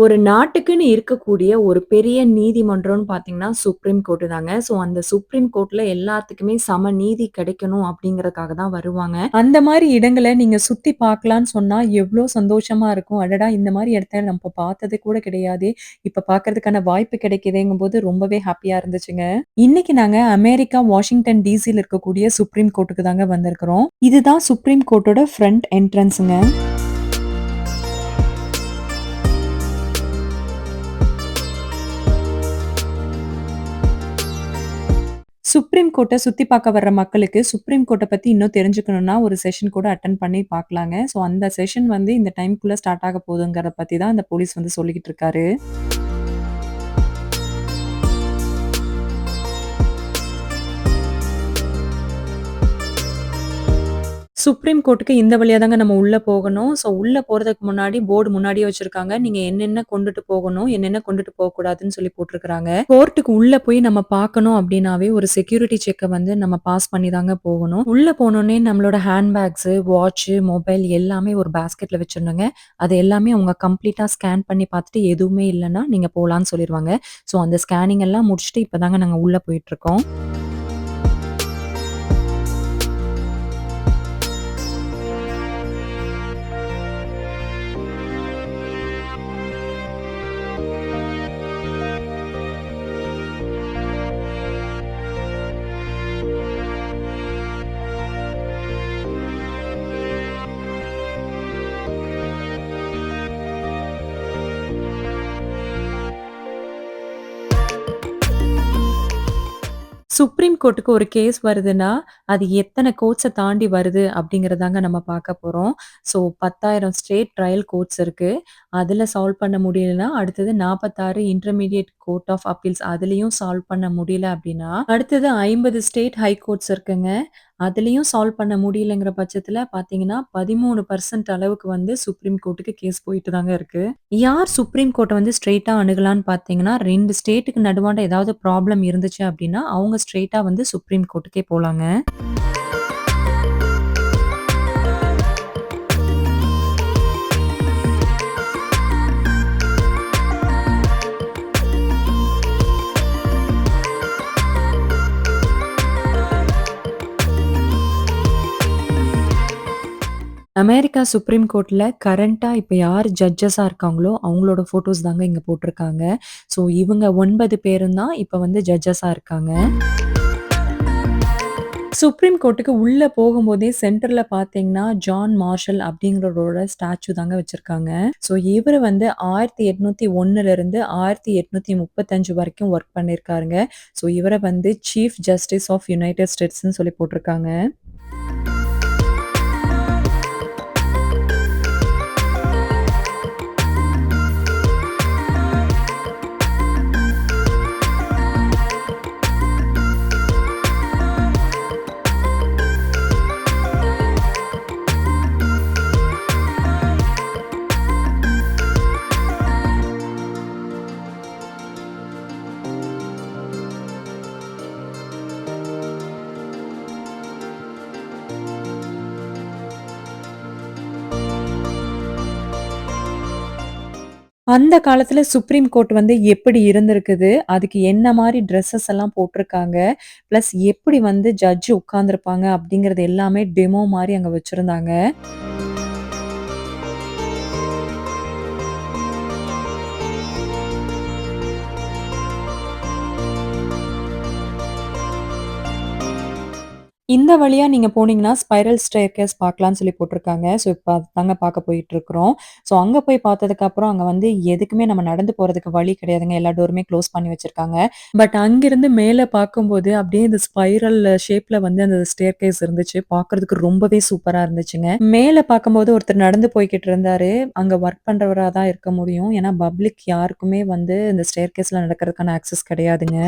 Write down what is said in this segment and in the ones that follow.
ஒரு நாட்டுக்குன்னு இருக்கக்கூடிய ஒரு பெரிய நீதிமன்றம்னு பார்த்தீங்கன்னா, சுப்ரீம் கோர்ட்டு தாங்க. ஸோ, அந்த சுப்ரீம் கோர்ட்ல எல்லாத்துக்குமே சம நீதி கிடைக்கணும் அப்படிங்கிறதுக்காக தான் வருவாங்க. அந்த மாரி இடங்கள நீங்க சுத்தி பார்க்கலான்னு சொன்னா, எவ்ளோ சந்தோஷமா இருக்கும். அடடா! இந்த மாரி இடத்த நம்ம பார்த்தது கூட கிடையாதே! இப்ப பார்க்கறதுக்கான வாய்ப்பு கிடைக்குதேங்கும்போது ரொம்பவே ஹேப்பியா இருந்துச்சுங்க. இன்னைக்கு நாங்க அமெரிக்கா வாஷிங்டன் டிசில இருக்கக்கூடிய சுப்ரீம் கோர்ட்டுக்கு தாங்க வந்திருக்கிறோம். இதுதான் சுப்ரீம் கோர்ட்டோட ஃப்ரண்ட் என்ட்ரன்ஸ்ங்க. சுப்ரீம் கோர்ட்ட சுத்தி பார்க்க வர்ற மக்களுக்கு, சுப்ரீம் கோர்ட்ட பத்தி இன்னும் தெரிஞ்சுக்கணும்னா, ஒரு செஷன் கூட அட்டெண்ட் பண்ணி பார்க்கலாங்க. ஸோ, அந்த செஷன் வந்து இந்த டைம்க்குள்ள ஸ்டார்ட் ஆக போதுங்கிறத பத்தி தான் அந்த போலீஸ் வந்து சொல்லிக்கிட்டு இருக்காரு. சுப்ரீம் கோர்ட்டுக்கு இந்த வழியா தாங்க நம்ம உள்ள போகணும். ஸோ, உள்ள போறதுக்கு முன்னாடி போர்டு முன்னாடியே வச்சிருக்காங்க. நீங்க என்னென்ன கொண்டுட்டு போகணும், என்னென்ன கொண்டுட்டு போகக்கூடாதுன்னு சொல்லி போட்டிருக்காங்க. கோர்ட்டுக்கு உள்ள போய் நம்ம பார்க்கணும் அப்டின்னாவே ஒரு செக்யூரிட்டி செக்க வந்து நம்ம பாஸ் பண்ணி தாங்க போகணும். உள்ள போனோனே நம்மளோட ஹேண்ட் பேக்ஸு, வாட்சு, மொபைல் எல்லாமே ஒரு பாஸ்கெட்ல வச்சிரணுங்க. அது எல்லாமே அவங்க கம்ப்ளீட்டா ஸ்கேன் பண்ணி பார்த்துட்டு எதுவுமே இல்லன்னா, நீங்க போலான்னு சொல்லிருவாங்க. ஸோ, அந்த ஸ்கேனிங் எல்லாம் முடிச்சுட்டு இப்ப தாங்க நாங்க உள்ள போயிட்டுருக்கோம். சுப்ரீம் கோர்ட்டுக்கு ஒரு கேஸ் வருதுன்னா, அது எத்தன கோர்ட்ஸ தாண்டி வருது அப்படிங்கிறதாங்க நம்ம பார்க்க போறோம். ஸோ 10,000 ஸ்டேட் ட்ரையல் கோர்ட்ஸ் இருக்கு. அதுல சால்வ் பண்ண முடியலன்னா, அடுத்தது 46 இன்டர்மீடியேட் கோர்ட் ஆஃப் அப்பீல்ஸ் அதுலயும் சால்வ் பண்ண முடியல அப்படின்னா, அடுத்தது 50 ஸ்டேட் ஹை கோர்ட்ஸ் இருக்குங்க. அதுலயும் சால்வ் பண்ண முடியலங்கிற பட்சத்துல பார்த்தீங்கன்னா, 13% அளவுக்கு வந்து சுப்ரீம் கோர்ட்டுக்கு கேஸ் போயிட்டு தாங்க இருக்கு. யார் சுப்ரீம் கோர்ட்ட வந்து ஸ்ட்ரெய்ட்டா அணுகலான்னு பார்த்தீங்கன்னா, 2 ஸ்டேட்டுக்கு நடுவாண்ட ஏதாவது ப்ராப்ளம் இருந்துச்சு அப்டின்னா, அவங்க ஸ்ட்ரெய்ட்டா வந்து சுப்ரீம் கோர்ட்டுக்கே போலாங்க. அமெரிக்கா சுப்ரீம் கோர்ட்ல கரண்ட்டா இப்ப யார் ஜட்ஜஸா இருக்காங்களோ, அவங்களோட ஃபோட்டோஸ் தாங்க இங்க போட்ருக்காங்க. ஸோ இவங்க 9 பேரும் தான் இப்ப வந்து ஜட்ஜஸா இருக்காங்க. சுப்ரீம் கோர்ட்டுக்கு உள்ள போகும்போதே சென்டர்ல பார்த்தீங்கன்னா, ஜான் மார்ஷல் அப்படிங்கிறவரோட ஸ்டாச்சு தாங்க வச்சிருக்காங்க. ஸோ இவரு வந்து 1801லிருந்து 1835 வரைக்கும் ஒர்க் பண்ணியிருக்காருங்க. ஸோ இவர வந்து சீஃப் ஜஸ்டிஸ் ஆஃப் யுனைட்டட் ஸ்டேட்ஸ்ன்னு சொல்லி போட்டிருக்காங்க. அந்த காலத்துல சுப்ரீம் கோர்ட் வந்து எப்படி இருந்திருக்குது? அதுக்கு என்ன மாரி ட்ரெஸ்ஸஸ் எல்லாம் போட்டிருக்காங்க? பிளஸ் எப்படி வந்து ஜட்ஜ் உட்கார்ந்திருப்பாங்க? அப்படிங்கிறது எல்லாமே டெமோ மாரி அங்க வச்சிருந்தாங்க. இந்த வழியா நீங்க போனீங்கன்னா, ஸ்பைரல் ஸ்டேர்கேஸ் பார்க்கலான்னு சொல்லி போட்டிருக்காங்க. ஸோ, இப்ப அதுதாங்க பார்க்க போயிட்டுருக்கிறோம். ஸோ, அங்க போய் பார்த்ததுக்கப்புறம், அங்க வந்து எதுக்குமே நம்ம நடந்து போறதுக்கு வழி கிடையாதுங்க. எல்லா டோருமே க்ளோஸ் பண்ணி வச்சிருக்காங்க. பட் அங்கிருந்து மேல பார்க்கும்போது, அப்படியே இந்த ஸ்பைரல் ஷேப்ல வந்து அந்த ஸ்டேர்கேஸ் இருந்துச்சு. பார்க்கறதுக்கு ரொம்பவே சூப்பரா இருந்துச்சுங்க. மேல பார்க்கும்போது ஒருத்தர் நடந்து போய்க்கிட்டு இருந்தாரு. அங்க ஒர்க் பண்றவரா தான் இருக்க முடியும். ஏன்னா, பப்ளிக் யாருக்குமே வந்து இந்த ஸ்டேர்கேஸ்ல நடக்கிறதுக்கான ஆக்சஸ் கிடையாதுங்க.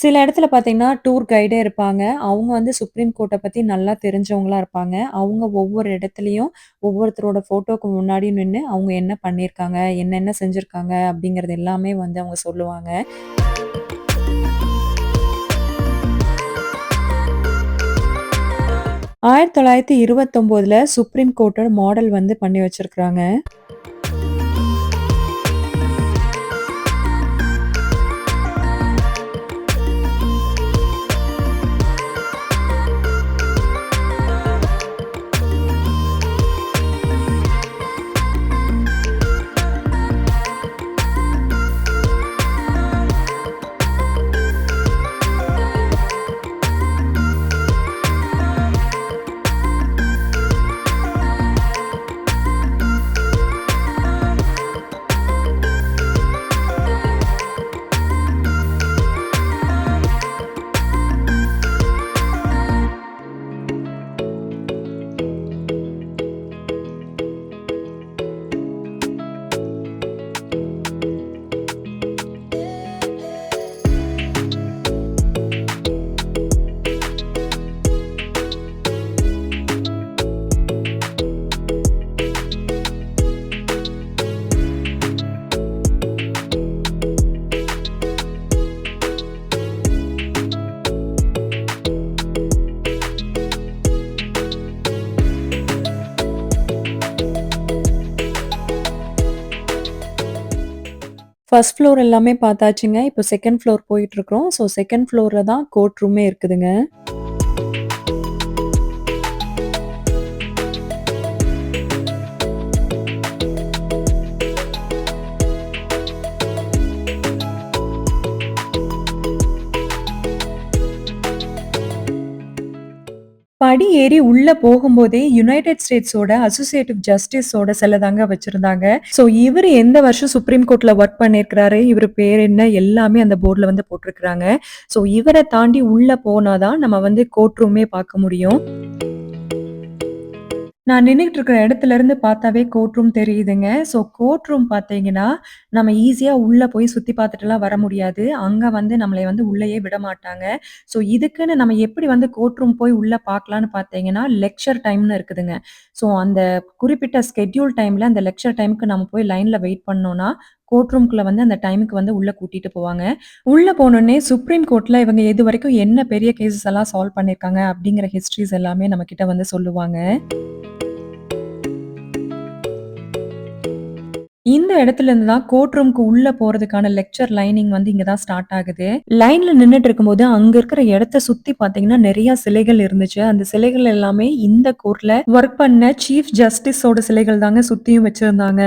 சில இடத்துல பார்த்தீங்கன்னா, டூர் கைடே இருப்பாங்க. அவங்க வந்து சுப்ரீம் கோர்ட்ட பத்தி நல்லா தெரிஞ்சவங்களா இருப்பாங்க. அவங்க ஒவ்வொரு இடத்துலயும் ஒவ்வொருத்தரோட ஃபோட்டோக்கு முன்னாடி நின்னு, அவங்க என்ன பண்ணியிருக்காங்க, என்னென்ன செஞ்சிருக்காங்க அப்படிங்கிறது எல்லாமே வந்து அவங்க சொல்லுவாங்க. 1929ல சுப்ரீம் கோர்ட்டோட மாடல் வந்து பண்ணி வச்சிருக்காங்க. ஃபர்ஸ்ட் ஃப்ளோர் எல்லாமே பார்த்தாச்சுங்க. இப்போ 2ண்ட் ஃப்ளோர் போயிட்டுருக்கிறோம். ஸோ 2ண்ட் ஃப்ளோர்ல தான் கோர்ட் ரூமே இருக்குதுங்க. படி ஏறி உள்ள போகும்போதே யுனைட்டட் ஸ்டேட்ஸோட அசோசியேட்டிவ் ஜஸ்டிஸோட சிலை தாங்க வச்சிருந்தாங்க. ஸோ இவரு எந்த வருஷம் சுப்ரீம் கோர்ட்ல ஒர்க் பண்ணியிருக்கிறாரு, இவரு பேர் என்ன எல்லாமே அந்த போர்ட்ல வந்து போட்டிருக்கிறாங்க. ஸோ இவர தாண்டி உள்ள போனா தான் நம்ம வந்து கோர்ட் ரூமே பார்க்க முடியும். நான் நின்னுகிட்டு இருக்கிற இடத்துல இருந்து பார்த்தாவே கோர்ட் ரூம் தெரியுதுங்க. ஸோ கோர்ட் ரூம் பார்த்தீங்கன்னா, நம்ம ஈஸியா உள்ள போய் சுத்தி பார்த்துட்டுலாம் வர முடியாது. அங்க வந்து நம்மளய வந்து உள்ளயே விடமாட்டாங்க. ஸோ இதுக்குன்னு நம்ம எப்படி வந்து கோர்ட் ரூம் போய் உள்ள பார்க்கலான்னு பார்த்தீங்கன்னா, லெக்சர் டைம்னு இருக்குதுங்க. ஸோ அந்த குறிப்பிட்ட ஸ்கெட்யூல் டைம்ல அந்த லெக்சர் டைம்க்கு நம்ம போய் லைன்ல வெயிட் பண்ணோம்னா, கோர்ட் ரூம்குள்ள வந்து அந்த டைமுக்கு வந்து உள்ள கூட்டிட்டு போவாங்க. உள்ள போனோனே சுப்ரீம் கோர்ட்ல இவங்க இதுவரைக்கும் என்ன பெரிய கேஸஸ் எல்லாம் சால்வ் பண்ணியிருக்காங்க அப்படிங்கிற ஹிஸ்டரிஸ் எல்லாமே நம்மகிட்ட வந்து சொல்லுவாங்க. இந்த இடத்துல இருந்து தான் கோர்ட் ரூம்க்கு உள்ள போறதுக்கான லெக்சர் லைனிங் வந்து இங்க தான் ஸ்டார்ட் ஆகுது. லைன்ல நின்னுட்டு இருக்கும்போது, அங்க இருக்கிற இடத்த சுத்தி பார்த்தீங்கன்னா, நெறைய சிலைகள் இருந்துச்சு. அந்த சிலைகள் எல்லாமே இந்த கோர்ட்ல ஒர்க் பண்ண சீஃப் ஜஸ்டிஸோட சிலைகள் தாங்க சுத்தியும் வச்சிருந்தாங்க.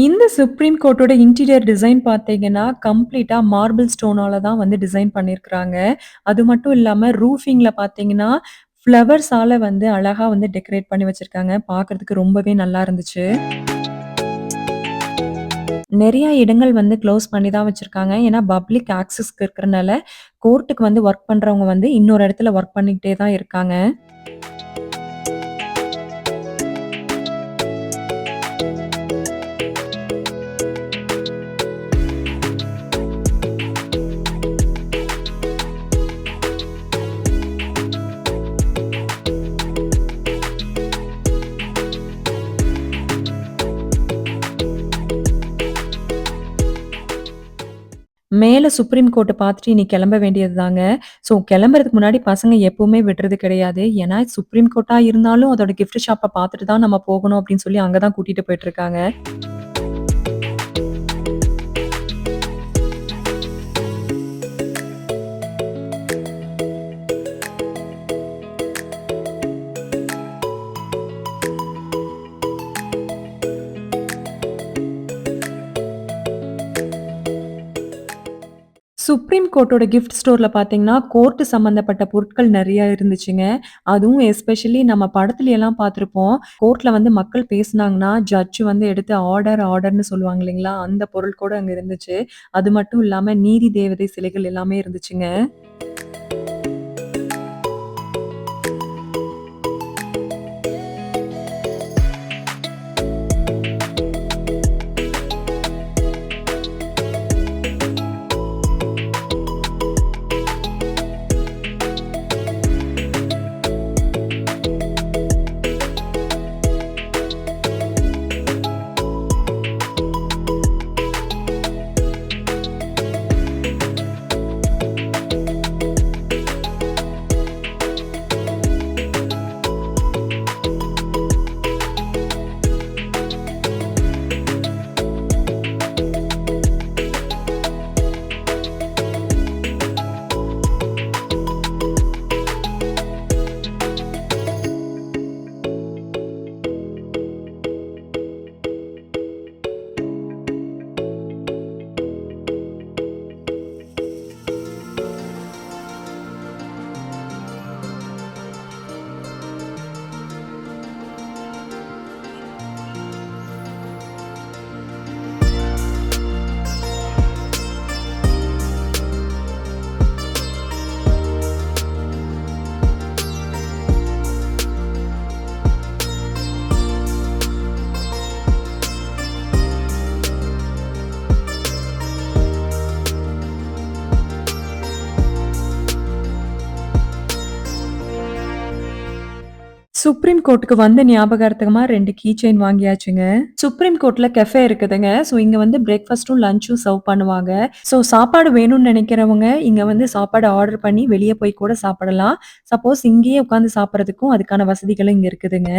இந்த சுப்ரீம் கோர்ட்டோட இன்டீரியர் டிசைன் பார்த்தீங்கன்னா, கம்ப்ளீட்டா மார்பிள் ஸ்டோனால தான் வந்து டிசைன் பண்ணியிருக்கிறாங்க. அது மட்டும் இல்லாம ரூஃபிங்ல பார்த்தீங்கன்னா, ஃப்ளவர்ஸால வந்து அழகா வந்து டெக்கரேட் பண்ணி வச்சிருக்காங்க. பார்க்கறதுக்கு ரொம்பவே நல்லா இருந்துச்சு. நெறைய இடங்கள் வந்து க்ளோஸ் பண்ணி தான் வச்சிருக்காங்க. ஏன்னா, பப்ளிக் ஆக்சஸ்க்கு இருக்கிறனால, கோர்ட்டுக்கு வந்து ஒர்க் பண்றவங்க வந்து இன்னொரு இடத்துல ஒர்க் பண்ணிக்கிட்டே தான் இருக்காங்க. மேல சுப்ரீம் கோர்ட்ட பார்த்துட்டு இனி கிளம்ப வேண்டியது தாங்க. ஸோ கிளம்புறதுக்கு முன்னாடி பசங்க எப்பவுமே விடுறது கிடையாது. ஏன்னா சுப்ரீம் கோர்ட்டா இருந்தாலும் அதோட கிஃப்ட் ஷாப்ப பார்த்துட்டு தான் நம்ம போகணும் அப்படின்னு சொல்லி அங்க தான் கூட்டிட்டு போயிட்டுருக்காங்க. சுப்ரீம் கோர்ட்டோட கிஃப்ட் ஸ்டோர்ல பார்த்தீங்கன்னா, கோர்ட் சம்மந்தப்பட்ட பொருட்கள் நெறைய இருந்துச்சுங்க. அதுவும் எஸ்பெஷலி நம்ம படத்துலயெல்லாம் பார்த்துருப்போம். கோர்ட்ல வந்து மக்கள் பேசுனாங்கன்னா, ஜட்ஜ் வந்து எடுத்து ஆர்டர்ன்னு சொல்லுவாங்க இல்லைங்களா? அந்த பொருள் கூட அங்க இருந்துச்சு. அது மட்டும் இல்லாம நீதி தேவதை சிலைகள் எல்லாமே இருந்துச்சுங்க. சுப்ரீம் கோர்ட்டுக்கு வந்த ஞாபகார்த்தமா 2 கீ செயின் வாங்கியாச்சுங்க. சுப்ரீம் கோர்ட்ல கெஃபே இருக்குதுங்க. ஸோ இங்க வந்து பிரேக்ஃபாஸ்ட்டும், லஞ்சும் சர்வ் பண்ணுவாங்க. ஸோ சாப்பாடு வேணும்னு நெனைக்கிறவங்க, இங்க வந்து சாப்பாடு ஆர்டர் பண்ணி வெளிய போய் கூட சாப்பிடலாம். சப்போஸ் இங்கேயே உட்காந்து சாப்பிடுறதுக்கும் அதுக்கான வசதிகளும் இங்க இருக்குதுங்க.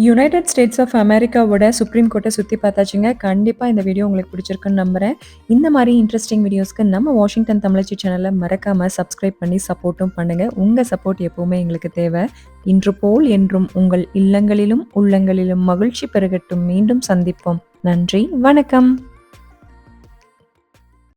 யுனைட்டட் ஸ்டேட்ஸ் ஆஃப் அமெரிக்காவோட சுப்ரீம் கோர்ட்ட சுத்தி பார்த்தாச்சுங்க. கண்டிப்பா இந்த வீடியோ உங்களுக்கு பிடிச்சிருக்குன்னு நம்புறேன். இந்த மாரி இன்ட்ரஸ்டிங் வீடியோஸ்க்கு நம்ம வாஷிங்டன் தமிழச்சி சேனல மறக்காம சப்ஸ்கிரைப் பண்ணி சப்போர்ட்டும் பண்ணுங்க. உங்க சப்போர்ட் எப்பவுமே எங்களுக்கு தேவை. இன்று போல் என்றும் உங்கள் இல்லங்களிலும், உள்ளங்களிலும் மகிழ்ச்சி பெருகட்டும். மீண்டும் சந்திப்போம். நன்றி. வணக்கம்.